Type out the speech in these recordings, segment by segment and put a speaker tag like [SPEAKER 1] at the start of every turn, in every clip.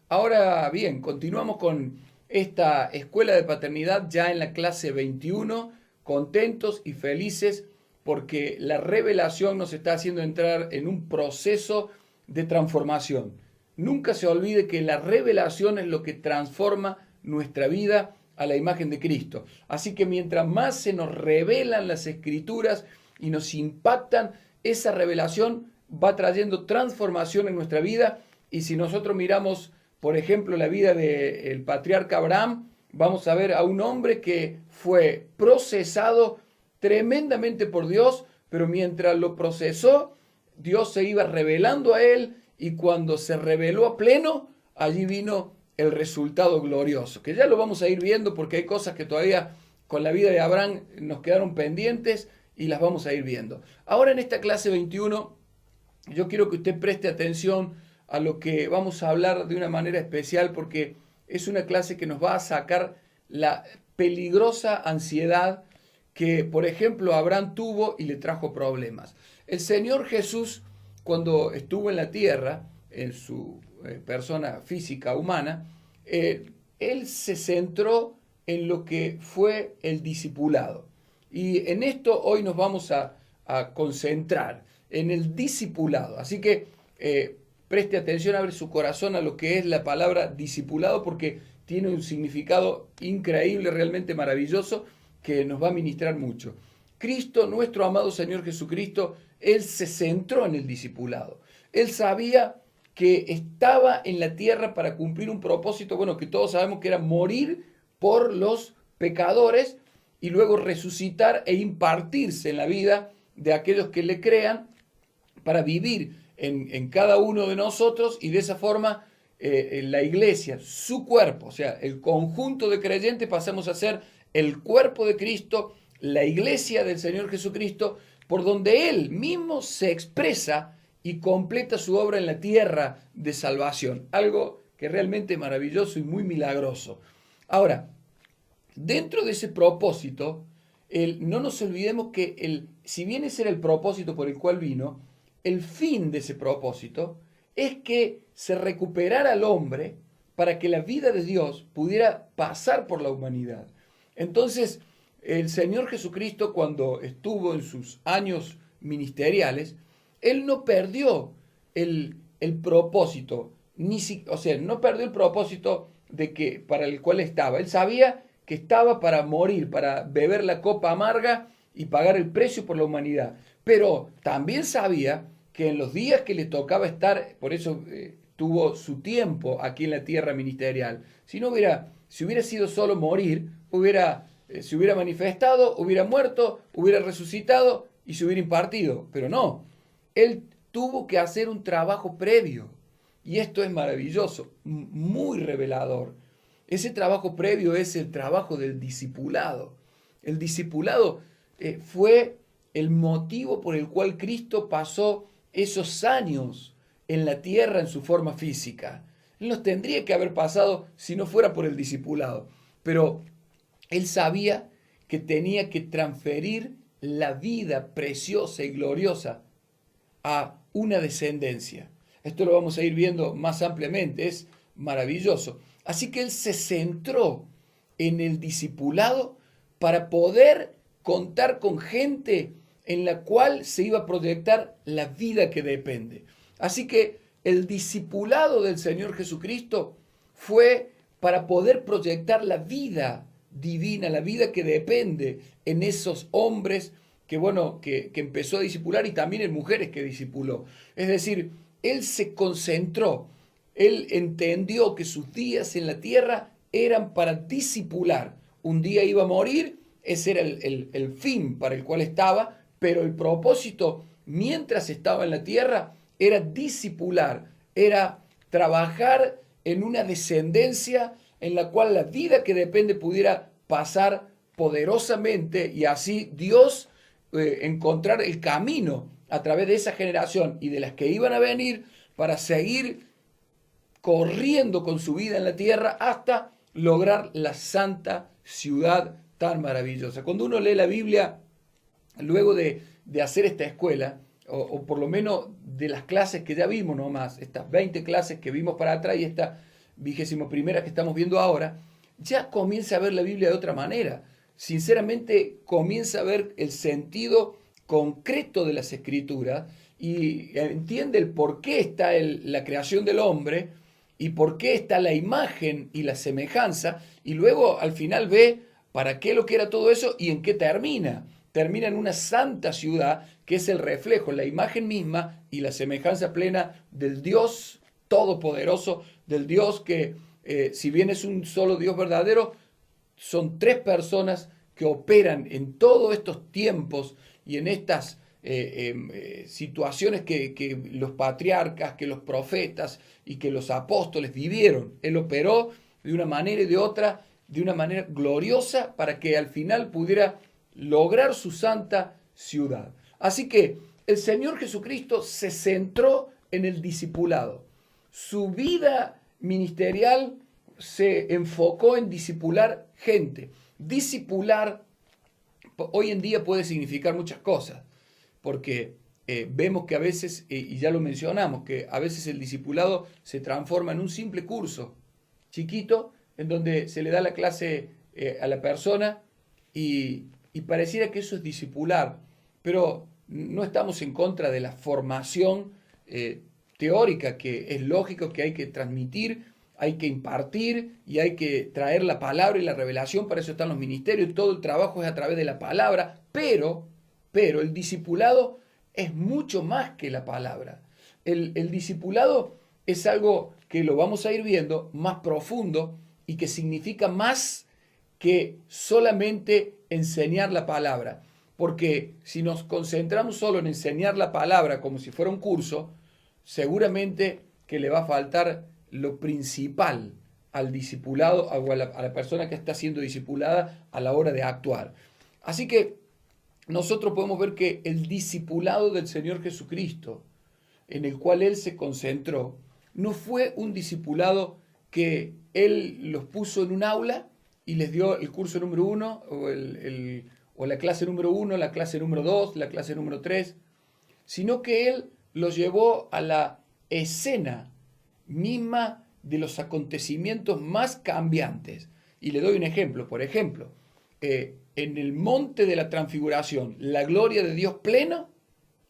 [SPEAKER 1] Ahora bien, continuamos con esta escuela de paternidad ya en la clase 21, contentos y felices porque la revelación nos está haciendo entrar en un proceso de transformación. Nunca se olvide que la revelación es lo que transforma nuestra vida a la imagen de Cristo. Así que mientras más se nos revelan las escrituras y nos impactan, esa revelación va trayendo transformación en nuestra vida. Y si nosotros miramos, por ejemplo, la vida del patriarca Abraham, vamos a ver a un hombre que fue procesado tremendamente por Dios, pero mientras lo procesó, Dios se iba revelando a él y cuando se reveló a pleno, allí vino el resultado glorioso, que ya lo vamos a ir viendo porque hay cosas que todavía con la vida de Abraham nos quedaron pendientes y las vamos a ir viendo. Ahora en esta clase 21, yo quiero que usted preste atención a lo que vamos a hablar de una manera especial porque es una clase que nos va a sacar la peligrosa ansiedad que, por ejemplo, Abraham tuvo y le trajo problemas. El Señor Jesús, cuando estuvo en la tierra, en su persona física humana, él se centró en lo que fue el discipulado. Y en esto hoy nos vamos a concentrar, en el discipulado. Así que preste atención, abre su corazón a lo que es la palabra discipulado porque tiene un significado increíble, realmente maravilloso, que nos va a ministrar mucho. Cristo, nuestro amado Señor Jesucristo, Él se centró en el discipulado. Él sabía que estaba en la tierra para cumplir un propósito, bueno, que todos sabemos que era morir por los pecadores y luego resucitar e impartirse en la vida de aquellos que le crean para vivir en cada uno de nosotros y de esa forma la iglesia, su cuerpo, o sea, el conjunto de creyentes pasamos a ser el cuerpo de Cristo, la iglesia del Señor Jesucristo, por donde Él mismo se expresa y completa su obra en la tierra de salvación. Algo que realmente es maravilloso y muy milagroso. Ahora, dentro de ese propósito, no nos olvidemos que si bien ese era el propósito por el cual vino, el fin de ese propósito es que se recuperara al hombre para que la vida de Dios pudiera pasar por la humanidad. Entonces, el Señor Jesucristo, cuando estuvo en sus años ministeriales, Él no perdió el propósito, o sea, no perdió el propósito de que, para el cual estaba. Él sabía que estaba para morir, para beber la copa amarga y pagar el precio por la humanidad. Pero también sabía que en los días que le tocaba estar, por eso tuvo su tiempo aquí en la tierra ministerial. Si hubiera sido solo morir, se hubiera manifestado, hubiera muerto, hubiera resucitado y se hubiera impartido. Pero no, él tuvo que hacer un trabajo previo. Y esto es maravilloso, muy revelador. Ese trabajo previo es el trabajo del discipulado. El discipulado fue el motivo por el cual Cristo pasó esos años en la tierra en su forma física. Él nos tendría que haber pasado si no fuera por el discipulado. Pero él sabía que tenía que transferir la vida preciosa y gloriosa a una descendencia. Esto lo vamos a ir viendo más ampliamente, es maravilloso. Así que él se centró en el discipulado para poder contar con gente en la cual se iba a proyectar la vida que depende. Así que el discipulado del Señor Jesucristo fue para poder proyectar la vida divina, la vida que depende en esos hombres que empezó a discipular y también en mujeres que discipuló. Es decir, él se concentró, él entendió que sus días en la tierra eran para discipular. Un día iba a morir, ese era el fin para el cual estaba, pero el propósito mientras estaba en la tierra era discipular, era trabajar en una descendencia en la cual la vida que depende pudiera pasar poderosamente y así Dios encontrar el camino a través de esa generación y de las que iban a venir para seguir corriendo con su vida en la tierra hasta lograr la santa ciudad tan maravillosa. Cuando uno lee la Biblia, luego de hacer esta escuela, o por lo menos de las clases que ya vimos nomás, estas 20 clases que vimos para atrás y esta 21ª que estamos viendo ahora, ya comienza a ver la Biblia de otra manera. Sinceramente, comienza a ver el sentido concreto de las Escrituras y entiende el por qué está la creación del hombre y por qué está la imagen y la semejanza, y luego al final ve para qué lo que era todo eso y en qué termina. Termina en una santa ciudad que es el reflejo, la imagen misma y la semejanza plena del Dios todopoderoso, del Dios que, si bien es un solo Dios verdadero, son tres personas que operan en todos estos tiempos y en estas situaciones que los patriarcas, que los profetas y que los apóstoles vivieron. Él operó de una manera y de otra, de una manera gloriosa para que al final pudiera lograr su santa ciudad. Así que el Señor Jesucristo se centró en el discipulado. Su vida ministerial se enfocó en discipular gente. Discipular hoy en día puede significar muchas cosas, porque vemos que a veces, y ya lo mencionamos, que a veces el discipulado se transforma en un simple curso chiquito en donde se le da la clase a la persona y pareciera que eso es discipular, pero no estamos en contra de la formación teórica, que es lógico que hay que transmitir, hay que impartir y hay que traer la palabra y la revelación. Para eso están los ministerios, todo el trabajo es a través de la palabra, pero el discipulado es mucho más que la palabra. El discipulado es algo que lo vamos a ir viendo más profundo y que significa más que solamente enseñar la palabra. Porque si nos concentramos solo en enseñar la palabra como si fuera un curso, seguramente que le va a faltar lo principal al discipulado o a la persona que está siendo discipulada a la hora de actuar. Así que nosotros podemos ver que el discipulado del Señor Jesucristo, en el cual Él se concentró, no fue un discipulado que Él los puso en un aula y les dio el curso número 1 o la clase número 1, la clase número 2, la clase número 3, sino que Él los llevó a la escena misma de los acontecimientos más cambiantes. Y le doy un ejemplo. Por ejemplo, en el monte de la transfiguración, la gloria de Dios plena,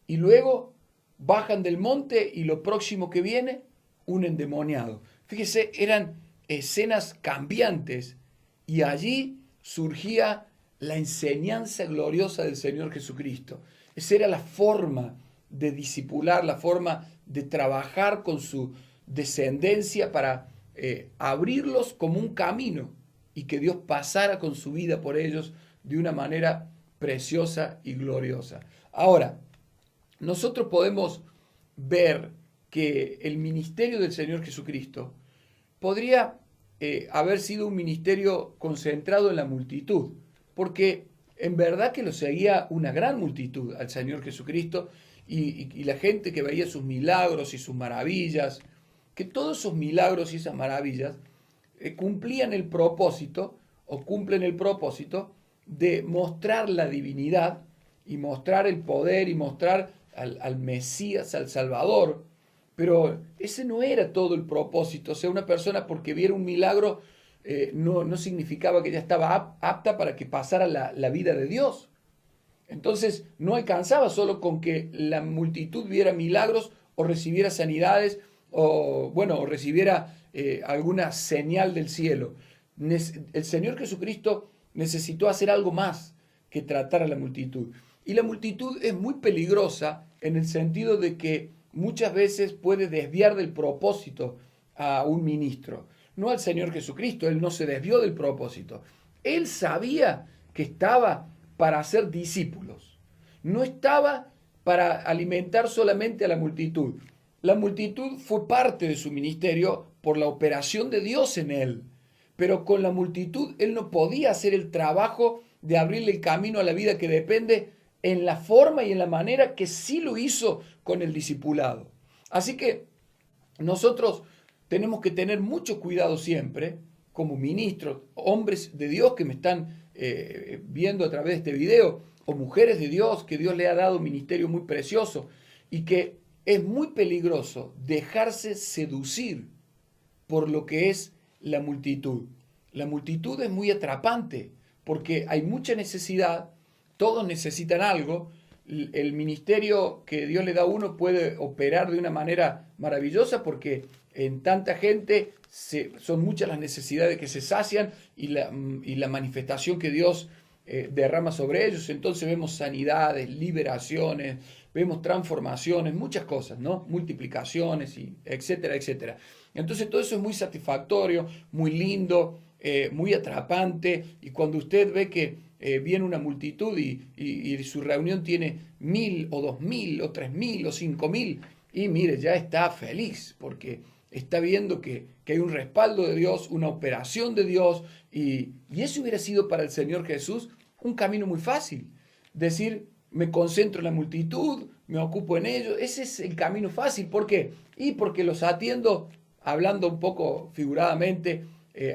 [SPEAKER 1] y luego bajan del monte y lo próximo que viene, un endemoniado. Fíjese, eran escenas cambiantes y allí surgía la enseñanza gloriosa del Señor Jesucristo. Esa era la forma de discipular, la forma de trabajar con su descendencia para abrirlos como un camino y que Dios pasara con su vida por ellos de una manera preciosa y gloriosa. Ahora, nosotros podemos ver que el ministerio del Señor Jesucristo podría haber sido un ministerio concentrado en la multitud, porque en verdad que lo seguía una gran multitud al Señor Jesucristo y la gente que veía sus milagros y sus maravillas, que todos esos milagros y esas maravillas cumplían el propósito o cumplen el propósito de mostrar la divinidad y mostrar el poder y mostrar al Mesías, al Salvador. Pero ese no era todo el propósito. O sea, una persona porque viera un milagro no significaba que ya estaba apta para que pasara la vida de Dios. Entonces no alcanzaba solo con que la multitud viera milagros o recibiera sanidades o recibiera alguna señal del cielo. El Señor Jesucristo necesitó hacer algo más que tratar a la multitud. Y la multitud es muy peligrosa en el sentido de que muchas veces puede desviar del propósito a un ministro. No al Señor Jesucristo, Él no se desvió del propósito. Él sabía que estaba para hacer discípulos. No estaba para alimentar solamente a la multitud. La multitud fue parte de su ministerio por la operación de Dios en él. Pero con la multitud Él no podía hacer el trabajo de abrirle el camino a la vida que depende en la forma y en la manera que sí lo hizo con el discipulado. Así que nosotros tenemos que tener mucho cuidado siempre, como ministros, hombres de Dios que me están viendo a través de este video, o mujeres de Dios que Dios le ha dado un ministerio muy precioso y que es muy peligroso dejarse seducir por lo que es la multitud. La multitud es muy atrapante porque hay mucha necesidad, todos necesitan algo. El ministerio que Dios le da a uno puede operar de una manera maravillosa porque en tanta gente son muchas las necesidades que se sacian y la manifestación que Dios derrama sobre ellos. Entonces vemos sanidades, liberaciones, vemos transformaciones, muchas cosas, ¿no? Multiplicaciones, y etcétera, etcétera. Entonces todo eso es muy satisfactorio, muy lindo, muy atrapante. Y cuando usted ve que viene una multitud y su reunión tiene 1000 o 2000 o 3000 o 5000, y mire, ya está feliz porque está viendo que hay un respaldo de Dios, una operación de Dios, y eso hubiera sido para el Señor Jesús un camino muy fácil. Decir, me concentro en la multitud, me ocupo en ellos, ese es el camino fácil. ¿Por qué? Y porque los atiendo, hablando un poco figuradamente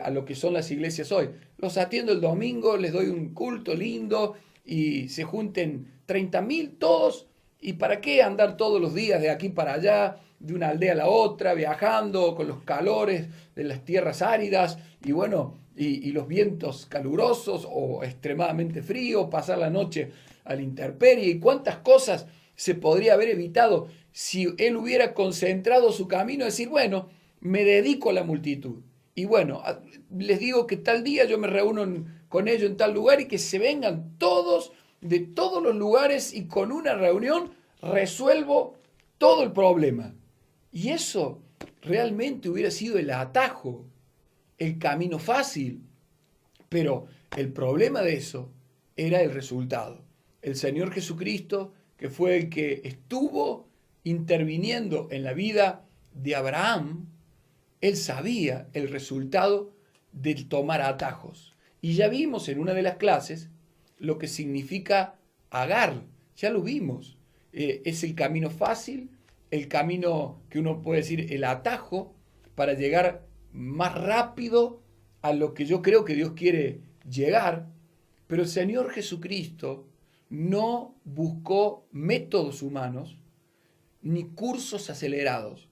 [SPEAKER 1] a lo que son las iglesias hoy. Los atiendo el domingo, les doy un culto lindo y se junten 30.000 todos. ¿Y para qué andar todos los días de aquí para allá, de una aldea a la otra, viajando con los calores de las tierras áridas y bueno, y los vientos calurosos o extremadamente fríos, pasar la noche a la intemperie? ¿Y cuántas cosas se podría haber evitado si él hubiera concentrado su camino? Decir, bueno, me dedico a la multitud. Y bueno, les digo que tal día yo me reúno con ellos en tal lugar y que se vengan todos de todos los lugares y con una reunión resuelvo todo el problema. Y eso realmente hubiera sido el atajo, el camino fácil. Pero el problema de eso era el resultado. El Señor Jesucristo, que fue el que estuvo interviniendo en la vida de Abraham, él sabía el resultado del tomar atajos. Y ya vimos en una de las clases lo que significa Agar. Ya lo vimos. Es el camino fácil, el camino que uno puede decir el atajo para llegar más rápido a lo que yo creo que Dios quiere llegar. Pero el Señor Jesucristo no buscó métodos humanos ni cursos acelerados.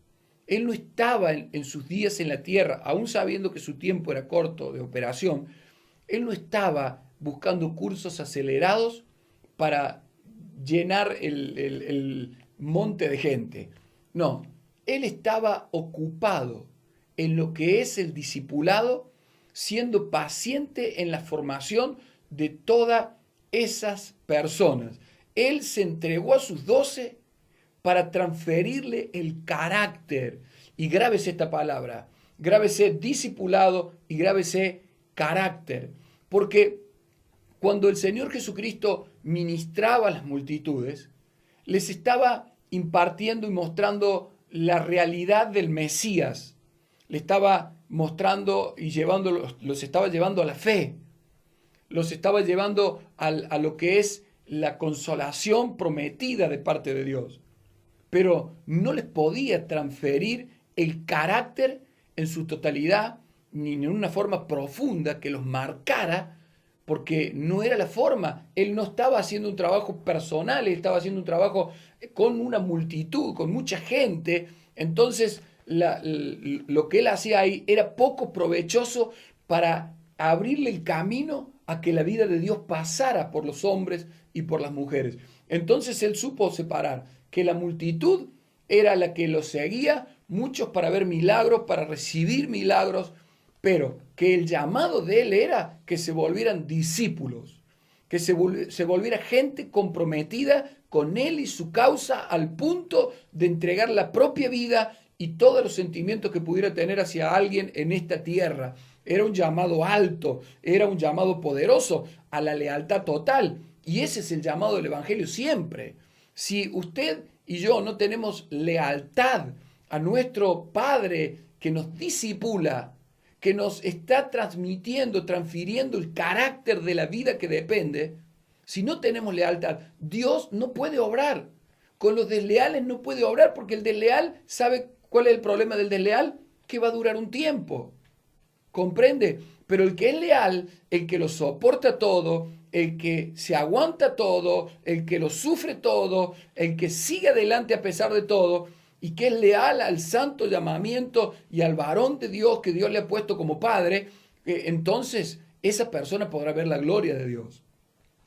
[SPEAKER 1] Él no estaba en sus días en la tierra, aún sabiendo que su tiempo era corto de operación, él no estaba buscando cursos acelerados para llenar el monte de gente. No, él estaba ocupado en lo que es el discipulado, siendo paciente en la formación de todas esas personas. Él se entregó a sus 12 para transferirle el carácter. Y grábese esta palabra, grábese discipulado y grábese carácter. Porque cuando el Señor Jesucristo ministraba a las multitudes, les estaba impartiendo y mostrando la realidad del Mesías. Le estaba mostrando y los estaba llevando a la fe. Los estaba llevando a lo que es la consolación prometida de parte de Dios. Pero no les podía transferir el carácter en su totalidad, ni en una forma profunda que los marcara, porque no era la forma. Él no estaba haciendo un trabajo personal, él estaba haciendo un trabajo con una multitud, con mucha gente. Entonces, lo que él hacía ahí era poco provechoso para abrirle el camino a que la vida de Dios pasara por los hombres y por las mujeres. Entonces él supo separar que la multitud era la que lo seguía, muchos para ver milagros, para recibir milagros, pero que el llamado de él era que se volvieran discípulos, que se volviera gente comprometida con él y su causa al punto de entregar la propia vida y todos los sentimientos que pudiera tener hacia alguien en esta tierra. Era un llamado alto, era un llamado poderoso a la lealtad total. Y ese es el llamado del Evangelio siempre. Si usted y yo no tenemos lealtad a nuestro Padre que nos discipula, que nos está transfiriendo el carácter de la vida que depende, si no tenemos lealtad, Dios no puede obrar. Con los desleales no puede obrar porque el desleal, ¿sabe cuál es el problema del desleal? Que va a durar un tiempo. ¿Comprende? Pero el que es leal, el que lo soporta todo, el que se aguanta todo, el que lo sufre todo, el que sigue adelante a pesar de todo, y que es leal al santo llamamiento y al varón de Dios que Dios le ha puesto como padre, entonces esa persona podrá ver la gloria de Dios.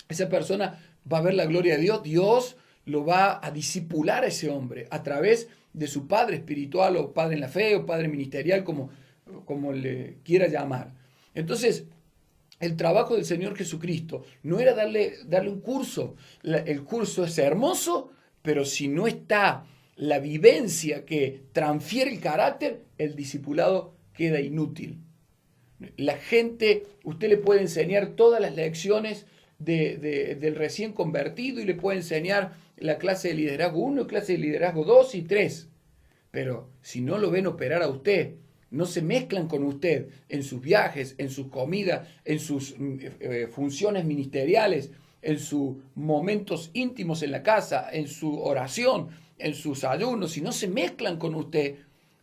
[SPEAKER 1] Esa persona va a ver la gloria de Dios. Dios lo va a discipular a ese hombre a través de su padre espiritual o padre en la fe o padre ministerial, como le quiera llamar. Entonces, el trabajo del Señor Jesucristo no era darle un curso. El curso es hermoso, pero si no está la vivencia que transfiere el carácter, el discipulado queda inútil. La gente, usted le puede enseñar todas las lecciones del recién convertido y le puede enseñar la clase de liderazgo 1, clase de liderazgo 2 y 3. Pero si no lo ven operar a usted, no se mezclan con usted en sus viajes, en sus comidas, en sus funciones ministeriales, en sus momentos íntimos en la casa, en su oración, en sus ayunos, si no se mezclan con usted,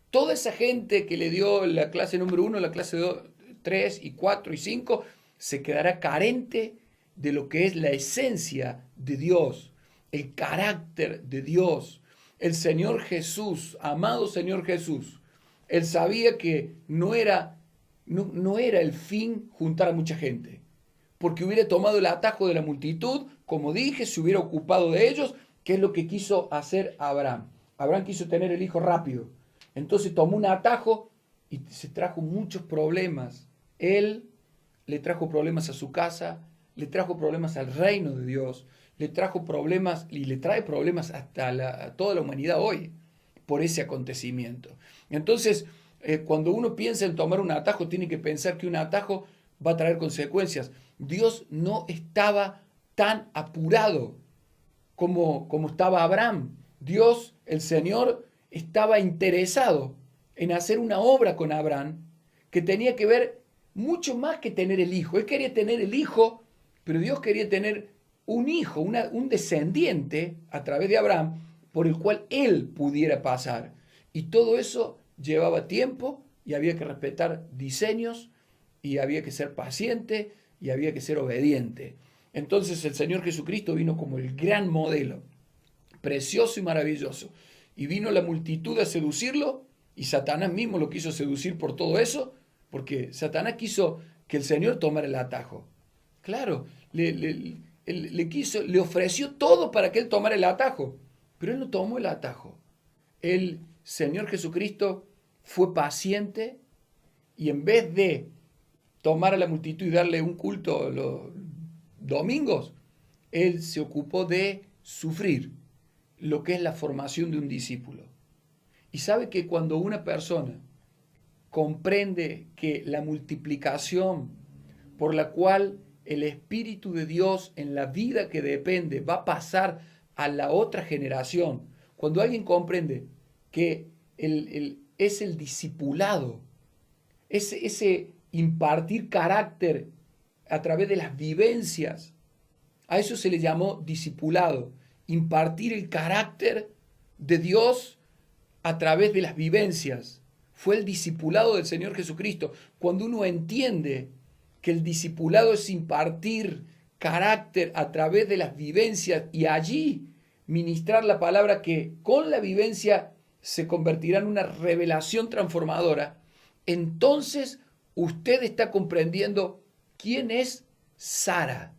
[SPEAKER 1] toda esa gente que le dio la clase número 1, la clase 2, 3 y 4 y 5, se quedará carente de lo que es la esencia de Dios, el carácter de Dios. El Señor Jesús, amado Señor Jesús, Él sabía que no era el fin juntar a mucha gente, porque hubiera tomado el atajo de la multitud, como dije, se hubiera ocupado de ellos, que es lo que quiso hacer Abraham. Abraham quiso tener el hijo rápido, entonces tomó un atajo y se trajo muchos problemas. Él le trajo problemas a su casa, le trajo problemas al reino de Dios, le trajo problemas y le trae problemas a toda la humanidad hoy por ese acontecimiento. Entonces, cuando uno piensa en tomar un atajo, tiene que pensar que un atajo va a traer consecuencias. Dios no estaba tan apurado como estaba Abraham. Dios, el Señor, estaba interesado en hacer una obra con Abraham que tenía que ver mucho más que tener el hijo. Él quería tener el hijo, pero Dios quería tener un hijo, un descendiente a través de Abraham por el cual él pudiera pasar. Y todo eso llevaba tiempo y había que respetar diseños y había que ser paciente y había que ser obediente. Entonces el Señor Jesucristo vino como el gran modelo, precioso y maravilloso. Y vino la multitud a seducirlo y Satanás mismo lo quiso seducir por todo eso, porque Satanás quiso que el Señor tomara el atajo. Claro, le ofreció todo para que él tomara el atajo, pero él no tomó el atajo. El Señor Jesucristo fue paciente y en vez de tomar a la multitud y darle un culto los domingos, él se ocupó de sufrir lo que es la formación de un discípulo. Y sabe que cuando una persona comprende que la multiplicación por la cual el Espíritu de Dios en la vida que depende va a pasar a la otra generación, cuando alguien comprende que es el discipulado, ese impartir carácter a través de las vivencias, a eso se le llamó discipulado, impartir el carácter de Dios a través de las vivencias. Fue el discipulado del Señor Jesucristo. Cuando uno entiende que el discipulado es impartir carácter a través de las vivencias y allí ministrar la palabra que con la vivencia se convertirá en una revelación transformadora, entonces usted está comprendiendo quién es Sara,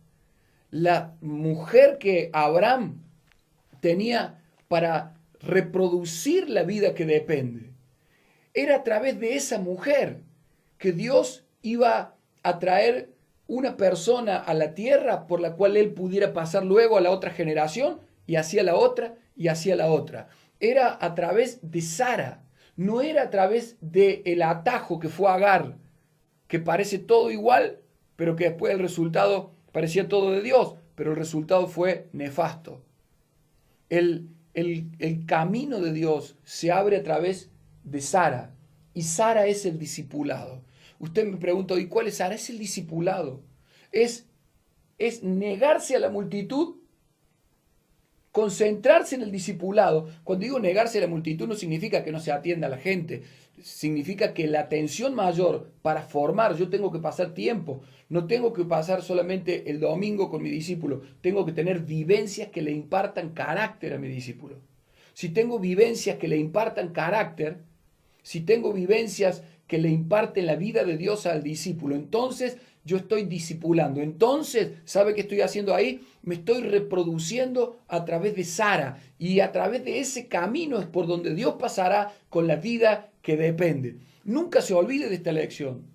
[SPEAKER 1] la mujer que Abraham tenía para reproducir la vida que depende. Era a través de esa mujer que Dios iba a traer una persona a la tierra por la cual él pudiera pasar luego a la otra generación y hacia la otra y hacia la otra. Era a través de Sara, no era a través del atajo que fue Agar, que parece todo igual, pero que después el resultado parecía todo de Dios, pero el resultado fue nefasto. El camino de Dios se abre a través de Sara, y Sara es el discipulado. Usted me pregunta, ¿y cuál es Sara? Es el discipulado. Es negarse a la multitud, concentrarse en el discipulado. Cuando digo negarse a la multitud no significa que no se atienda a la gente, significa que la atención mayor para formar, yo tengo que pasar tiempo, no tengo que pasar solamente el domingo con mi discípulo, tengo que tener vivencias que le impartan carácter a mi discípulo. si tengo vivencias que le impartan carácter, si tengo vivencias que le imparten la vida de Dios al discípulo, entonces yo estoy discipulando. Entonces, ¿sabe qué estoy haciendo ahí? Me estoy reproduciendo a través de Sara, y a través de ese camino es por donde Dios pasará con la vida que depende. Nunca se olvide de esta lección.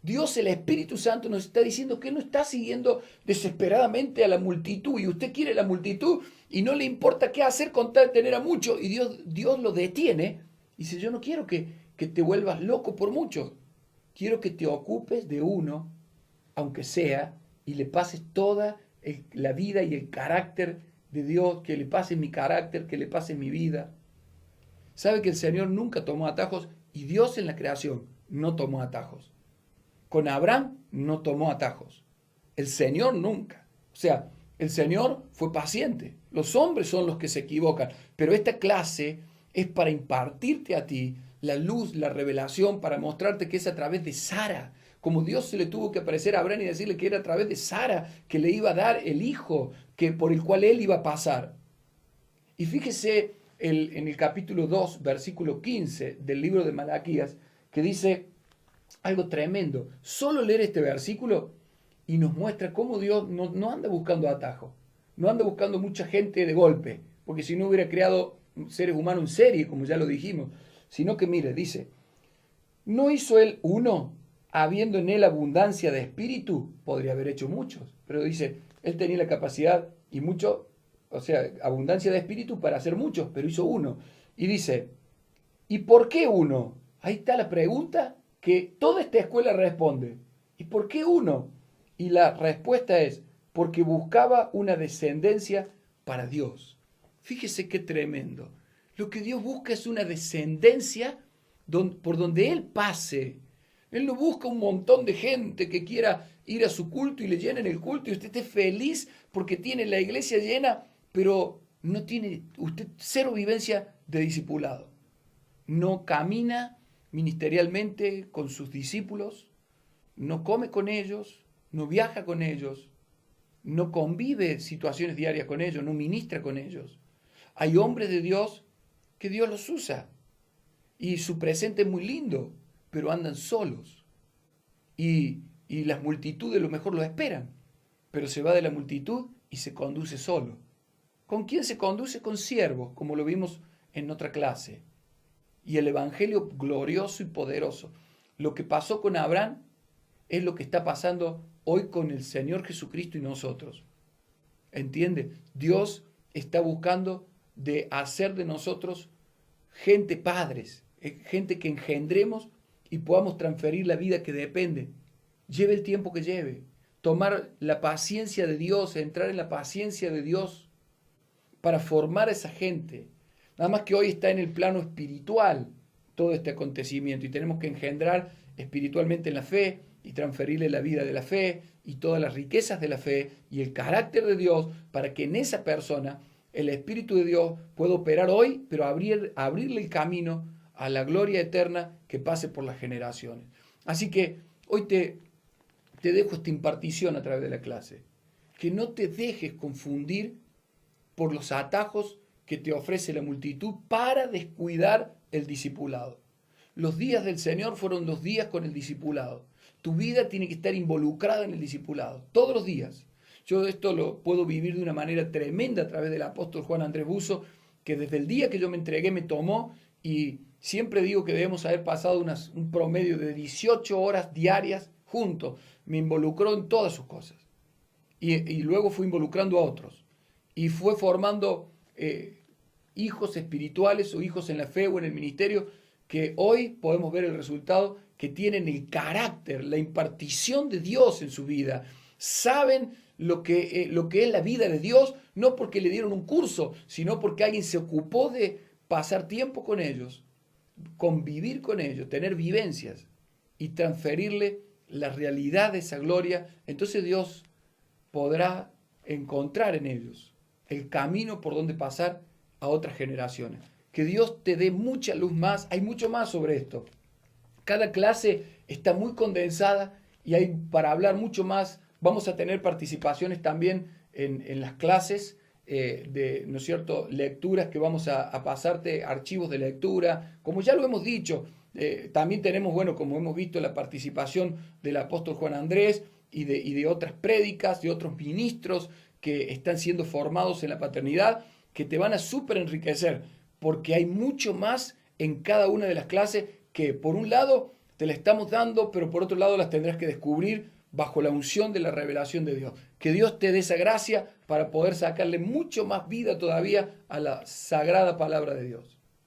[SPEAKER 1] Dios, el Espíritu Santo, nos está diciendo que no está siguiendo desesperadamente a la multitud, y usted quiere la multitud y no le importa qué hacer con tal de tener a muchos, y Dios lo detiene y dice: yo no quiero que te vuelvas loco por muchos, quiero que te ocupes de uno, aunque sea, y le pases toda la vida y el carácter de Dios, que le pase mi carácter, que le pase mi vida. Sabe que el Señor nunca tomó atajos, y Dios en la creación no tomó atajos. Con Abraham no tomó atajos. El Señor nunca. O sea, el Señor fue paciente. Los hombres son los que se equivocan. Pero esta clase es para impartirte a ti la luz, la revelación, para mostrarte que es a través de Sara. Como Dios se le tuvo que aparecer a Abraham y decirle que era a través de Sara que le iba a dar el hijo por el cual él iba a pasar. Y fíjese en el capítulo 2, versículo 15 del libro de Malaquías, que dice algo tremendo. Solo leer este versículo y nos muestra cómo Dios no anda buscando atajos, no anda buscando mucha gente de golpe, porque si no hubiera creado seres humanos en serie, como ya lo dijimos, sino que mire, dice: ¿no hizo él uno, habiendo en él abundancia de espíritu? Podría haber hecho muchos, pero dice, él tenía la capacidad y mucho, o sea, abundancia de espíritu para hacer muchos, pero hizo uno. Y dice, ¿y por qué uno? Ahí está la pregunta que toda esta escuela responde. ¿Y por qué uno? Y la respuesta es, porque buscaba una descendencia para Dios. Fíjese qué tremendo. Lo que Dios busca es una descendencia por donde Él pase. Él no busca un montón de gente que quiera ir a su culto y le llenen el culto y usted esté feliz porque tiene la iglesia llena, pero no tiene usted cero vivencia de discipulado. No camina ministerialmente con sus discípulos, no come con ellos, no viaja con ellos, no convive situaciones diarias con ellos, no ministra con ellos. Hay hombres de Dios que Dios los usa y su presente es muy lindo, pero andan solos. Y las multitudes a lo mejor lo esperan, pero se va de la multitud y se conduce solo. ¿Con quién se conduce? Con siervos, como lo vimos en otra clase. Y el evangelio glorioso y poderoso. Lo que pasó con Abraham es lo que está pasando hoy con el Señor Jesucristo y nosotros. ¿Entiende? Dios está buscando de hacer de nosotros gente padres, gente que engendremos y podamos transferir la vida que depende. Lleve el tiempo que lleve. Tomar la paciencia de Dios, entrar en la paciencia de Dios para formar a esa gente. Nada más que hoy está en el plano espiritual todo este acontecimiento y tenemos que engendrar espiritualmente en la fe y transferirle la vida de la fe y todas las riquezas de la fe y el carácter de Dios para que en esa persona el Espíritu de Dios pueda operar hoy, pero abrirle el camino a la gloria eterna que pase por las generaciones. Así que hoy te dejo esta impartición a través de la clase. Que no te dejes confundir por los atajos que te ofrece la multitud para descuidar el discipulado. Los días del Señor fueron los días con el discipulado. Tu vida tiene que estar involucrada en el discipulado, todos los días. Yo esto lo puedo vivir de una manera tremenda a través del apóstol Juan Andrés Buzo, que desde el día que yo me entregué me tomó, y siempre digo que debemos haber pasado un promedio de 18 horas diarias juntos. Me involucró en todas sus cosas. Y luego fue involucrando a otros. Y fue formando hijos espirituales o hijos en la fe o en el ministerio que hoy podemos ver el resultado, que tienen el carácter, la impartición de Dios en su vida. Saben lo que es la vida de Dios, no porque le dieron un curso, sino porque alguien se ocupó de pasar tiempo con ellos, convivir con ellos, tener vivencias y transferirle la realidad de esa gloria. Entonces Dios podrá encontrar en ellos el camino por donde pasar a otras generaciones. Que Dios te dé mucha luz más. Hay mucho más sobre esto. Cada clase está muy condensada y hay para hablar mucho más. Vamos a tener participaciones también en las clases ¿no es cierto?, lecturas que vamos a pasarte, archivos de lectura, como ya lo hemos dicho. También tenemos, bueno, como hemos visto, la participación del apóstol Juan Andrés y de otras prédicas, de otros ministros que están siendo formados en la paternidad, que te van a súper enriquecer, porque hay mucho más en cada una de las clases que por un lado te la estamos dando, pero por otro lado las tendrás que descubrir bajo la unción de la revelación de Dios. Que Dios te dé esa gracia para poder sacarle mucho más vida todavía a la sagrada palabra de Dios.